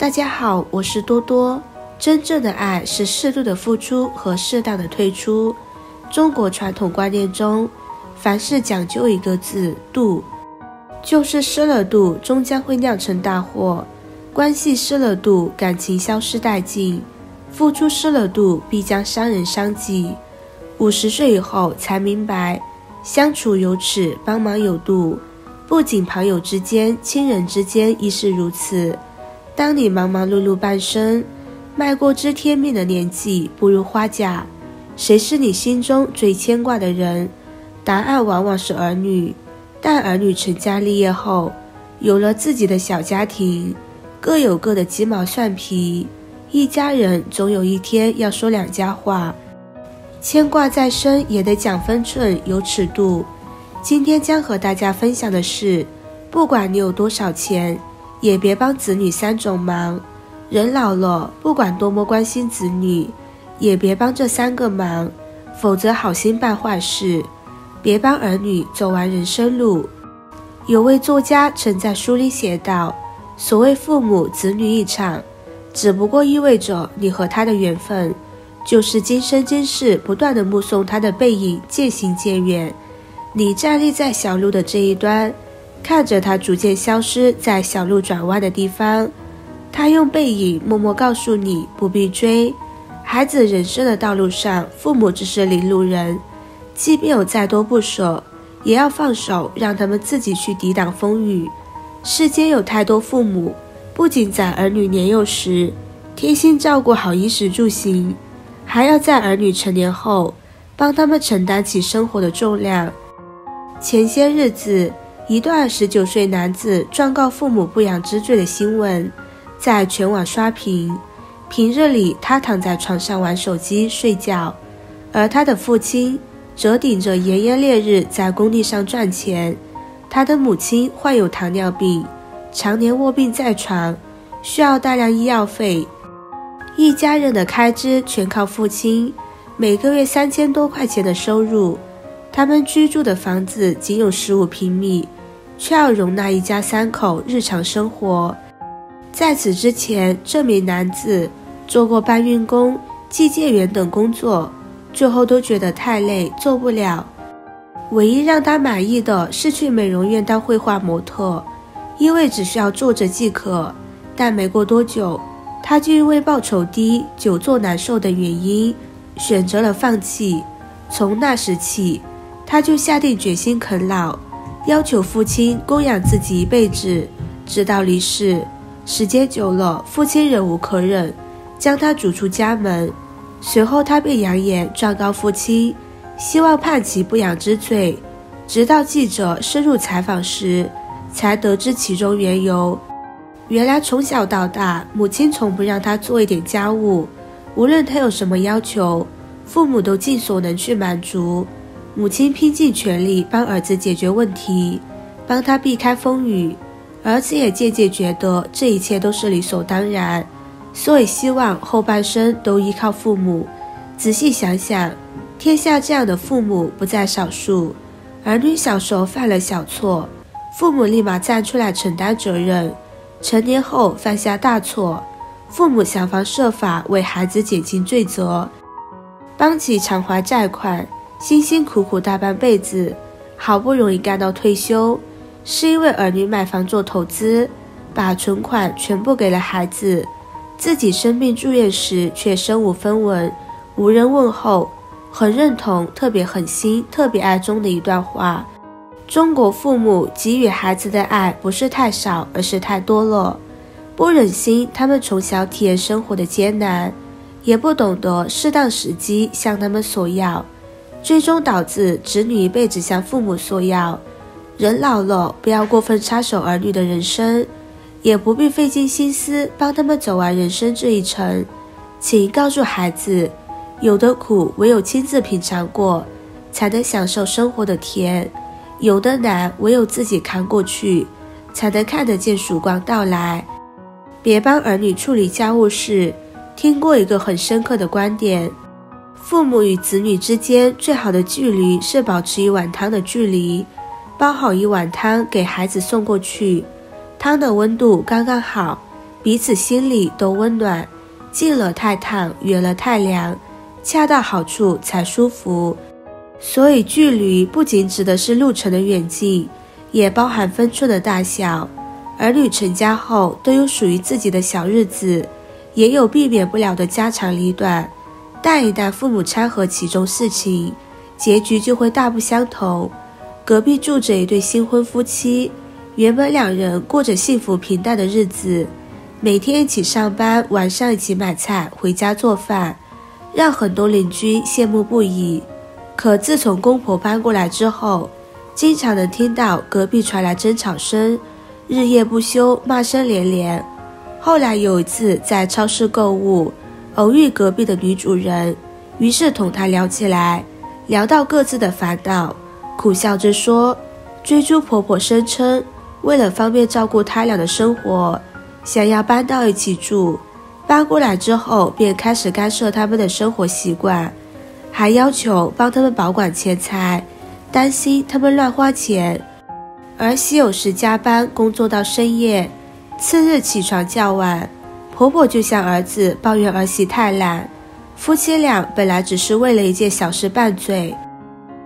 大家好，我是多多。真正的爱是适度的付出和适当的退出。中国传统观念中，凡事讲究一个字，度，就是失了度，终将会酿成大祸。关系失了度，感情消失殆尽；付出失了度，必将伤人伤己。50岁以后才明白，相处有尺，帮忙有度。不仅朋友之间，亲人之间亦是如此。当你忙忙碌碌半生，迈过知天命的年纪，步入花甲，谁是你心中最牵挂的人？答案往往是儿女。但儿女成家立业后，有了自己的小家庭，各有各的鸡毛蒜皮，一家人总有一天要说两家话。牵挂再深也得讲分寸，有尺度。今天将和大家分享的是，不管你有多少钱，也别帮子女3种忙。人老了，不管多么关心子女，也别帮这3个忙，否则好心办坏事。别帮儿女走完人生路。有位作家曾在书里写道，所谓父母子女一场，只不过意味着你和他的缘分，就是今生今世不断地目送他的背影渐行渐远。你站立在小路的这一端，看着他逐渐消失在小路转弯的地方，他用背影默默告诉你不必追。孩子人生的道路上，父母只是领路人，即便有再多不舍，也要放手，让他们自己去抵挡风雨。世间有太多父母，不仅在儿女年幼时贴心照顾好衣食住行，还要在儿女成年后帮他们承担起生活的重量。前些日子，一段19岁男子状告父母不养之罪的新闻在全网刷屏。平日里他躺在床上玩手机睡觉，而他的父亲则顶着炎炎烈日在工地上赚钱。他的母亲患有糖尿病，常年卧病在床，需要大量医药费。一家人的开支全靠父亲，每个月3000多块钱的收入。他们居住的房子仅有15平米，却要容纳一家3口日常生活。在此之前，这名男子做过搬运工、寄件员等工作，最后都觉得太累，做不了。唯一让他满意的是去美容院当绘画模特，因为只需要坐着即可。但没过多久，他就因为报酬低、久坐难受等原因，选择了放弃。从那时起，他就下定决心啃老，要求父亲供养自己一辈子，直到离世。时间久了，父亲忍无可忍，将他逐出家门。随后他便扬言状告父亲，希望判其不养之罪。直到记者深入采访时，才得知其中缘由。原来从小到大，母亲从不让他做一点家务，无论他有什么要求，父母都尽所能去满足。母亲拼尽全力帮儿子解决问题，帮他避开风雨。儿子也渐渐觉得这一切都是理所当然，所以希望后半生都依靠父母。仔细想想，天下这样的父母不在少数。儿女小时候犯了小错，父母立马站出来承担责任；成年后犯下大错，父母想方设法为孩子减轻罪责，帮其偿还债款。辛辛苦苦大半辈子，好不容易干到退休，是因为儿女买房做投资，把存款全部给了孩子，自己生病住院时却身无分文，无人问候。很认同特别狠心特别爱中的一段话，中国父母给予孩子的爱不是太少，而是太多了。不忍心他们从小体验生活的艰难，也不懂得适当时机向他们索要，最终导致子女一辈子向父母索要。人老了，不要过分插手儿女的人生，也不必费尽心思帮他们走完人生这一程。请告诉孩子，有的苦唯有亲自品尝过，才能享受生活的甜；有的难唯有自己扛过去，才能看得见曙光到来。别帮儿女处理家务事。听过一个很深刻的观点，父母与子女之间最好的距离是保持1碗汤的距离，煲好1碗汤给孩子送过去，汤的温度刚刚好，彼此心里都温暖，近了太烫，远了太凉，恰到好处才舒服。所以距离不仅指的是路程的远近，也包含分寸的大小。儿女成家后都有属于自己的小日子，也有避免不了的家长里短，但一旦父母掺和其中事情，结局就会大不相同。隔壁住着一对新婚夫妻，原本两人过着幸福平淡的日子，每天一起上班，晚上一起买菜回家做饭，让很多邻居羡慕不已。可自从公婆搬过来之后，经常能听到隔壁传来争吵声，日夜不休，骂声连连。后来有一次在超市购物，偶遇隔壁的女主人，于是同她聊起来，聊到各自的烦恼，苦笑着说，追猪婆婆声称为了方便照顾她俩的生活，想要搬到一起住，搬过来之后便开始干涉他们的生活习惯，还要求帮他们保管钱财，担心他们乱花钱。儿媳有时加班工作到深夜，次日起床较晚，婆婆就向儿子抱怨儿媳太懒。夫妻俩本来只是为了一件小事拌嘴，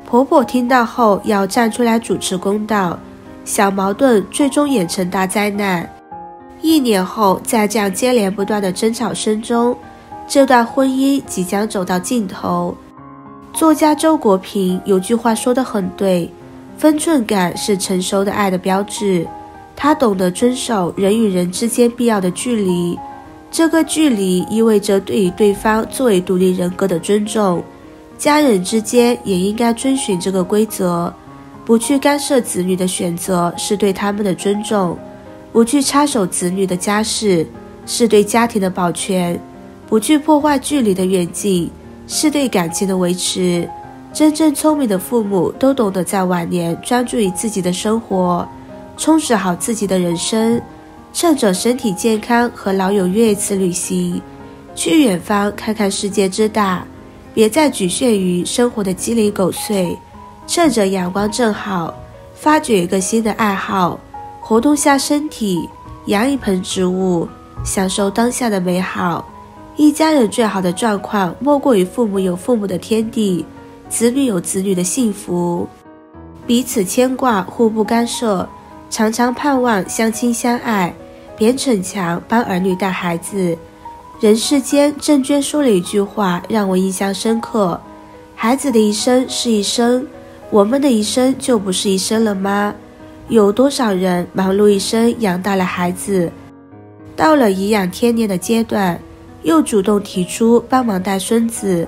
婆婆听到后要站出来主持公道，小矛盾最终演成大灾难。1年后，在这样接连不断的争吵声中，这段婚姻即将走到尽头。作家周国平有句话说得很对，分寸感是成熟的爱的标志。他懂得遵守人与人之间必要的距离，这个距离意味着对于对方作为独立人格的尊重。家人之间也应该遵循这个规则，不去干涉子女的选择是对他们的尊重，不去插手子女的家事是对家庭的保全，不去破坏距离的远近是对感情的维持。真正聪明的父母都懂得在晚年专注于自己的生活，充实好自己的人生，趁着身体健康和老友约一次旅行，去远方看看世界之大，别再局限于生活的鸡零狗碎。趁着阳光正好，发掘一个新的爱好，活动下身体，养一盆植物，享受当下的美好。一家人最好的状况莫过于父母有父母的天地，子女有子女的幸福，彼此牵挂，互不干涉，常常盼望相亲相爱，别逞强帮儿女带孩子。人世间，郑娟说了一句话让我印象深刻，孩子的一生是一生，我们的一生就不是一生了吗？有多少人忙碌一生养大了孩子，到了颐养天年的阶段，又主动提出帮忙带孙子，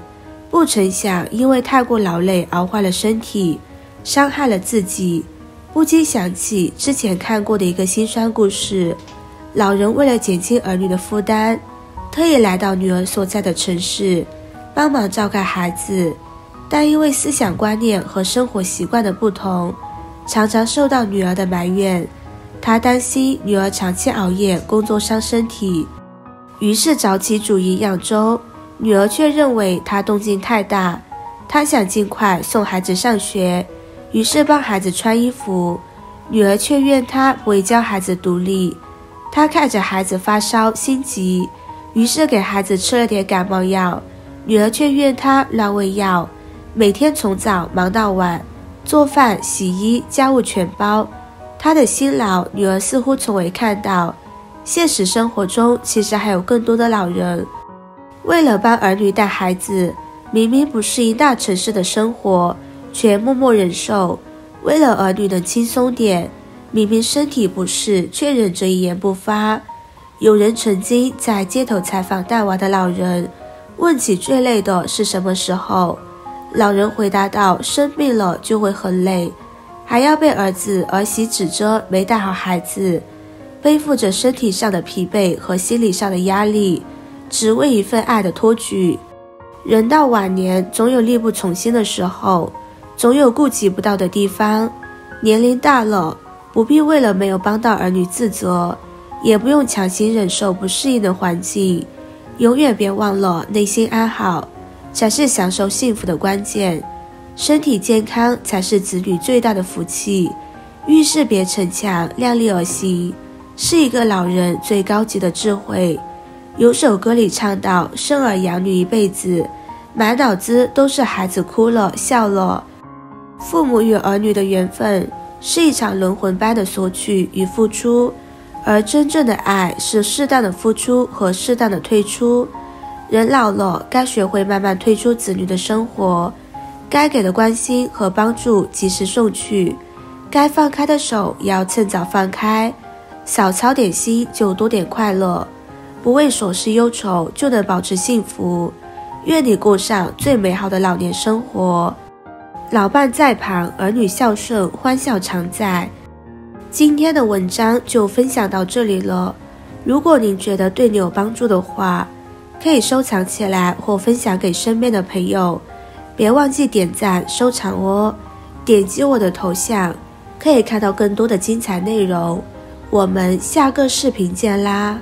不成想因为太过劳累熬坏了身体，伤害了自己。不禁想起之前看过的一个心酸故事，老人为了减轻儿女的负担，特意来到女儿所在的城市帮忙照看孩子，但因为思想观念和生活习惯的不同，常常受到女儿的埋怨。他担心女儿长期熬夜工作伤身体，于是早起煮营养粥，女儿却认为他动静太大，他想尽快送孩子上学，于是帮孩子穿衣服，女儿却怨他不会教孩子独立。他看着孩子发烧心急，于是给孩子吃了点感冒药，女儿却怨他乱喂药，每天从早忙到晚，做饭洗衣家务全包。他的辛劳女儿似乎从未看到，现实生活中其实还有更多的老人为了帮儿女带孩子，明明不适应大城市的生活，却默默忍受，为了儿女能轻松点，明明身体不适，却忍着一言不发。有人曾经在街头采访带娃的老人，问起最累的是什么时候，老人回答道，生病了就会很累，还要被儿子儿媳指责没带好孩子，背负着身体上的疲惫和心理上的压力，只为一份爱的托举。人到晚年，总有力不从心的时候，总有顾及不到的地方。年龄大了，不必为了没有帮到儿女自责，也不用强行忍受不适应的环境。永远别忘了，内心安好才是享受幸福的关键，身体健康才是子女最大的福气。遇事别逞强，量力而行，是一个老人最高级的智慧。有首歌里唱到，生儿养女一辈子，满脑子都是孩子哭了笑了。父母与儿女的缘分是一场轮回般的索取与付出，而真正的爱是适当的付出和适当的退出。人老了，该学会慢慢退出子女的生活，该给的关心和帮助及时送去，该放开的手也要趁早放开。少操点心就多点快乐，不为琐事忧愁就能保持幸福。愿你过上最美好的老年生活，老伴在旁，儿女孝顺，欢笑常在。今天的文章就分享到这里了，如果您觉得对你有帮助的话，可以收藏起来或分享给身边的朋友，别忘记点赞收藏哦。点击我的头像可以看到更多的精彩内容，我们下个视频见啦。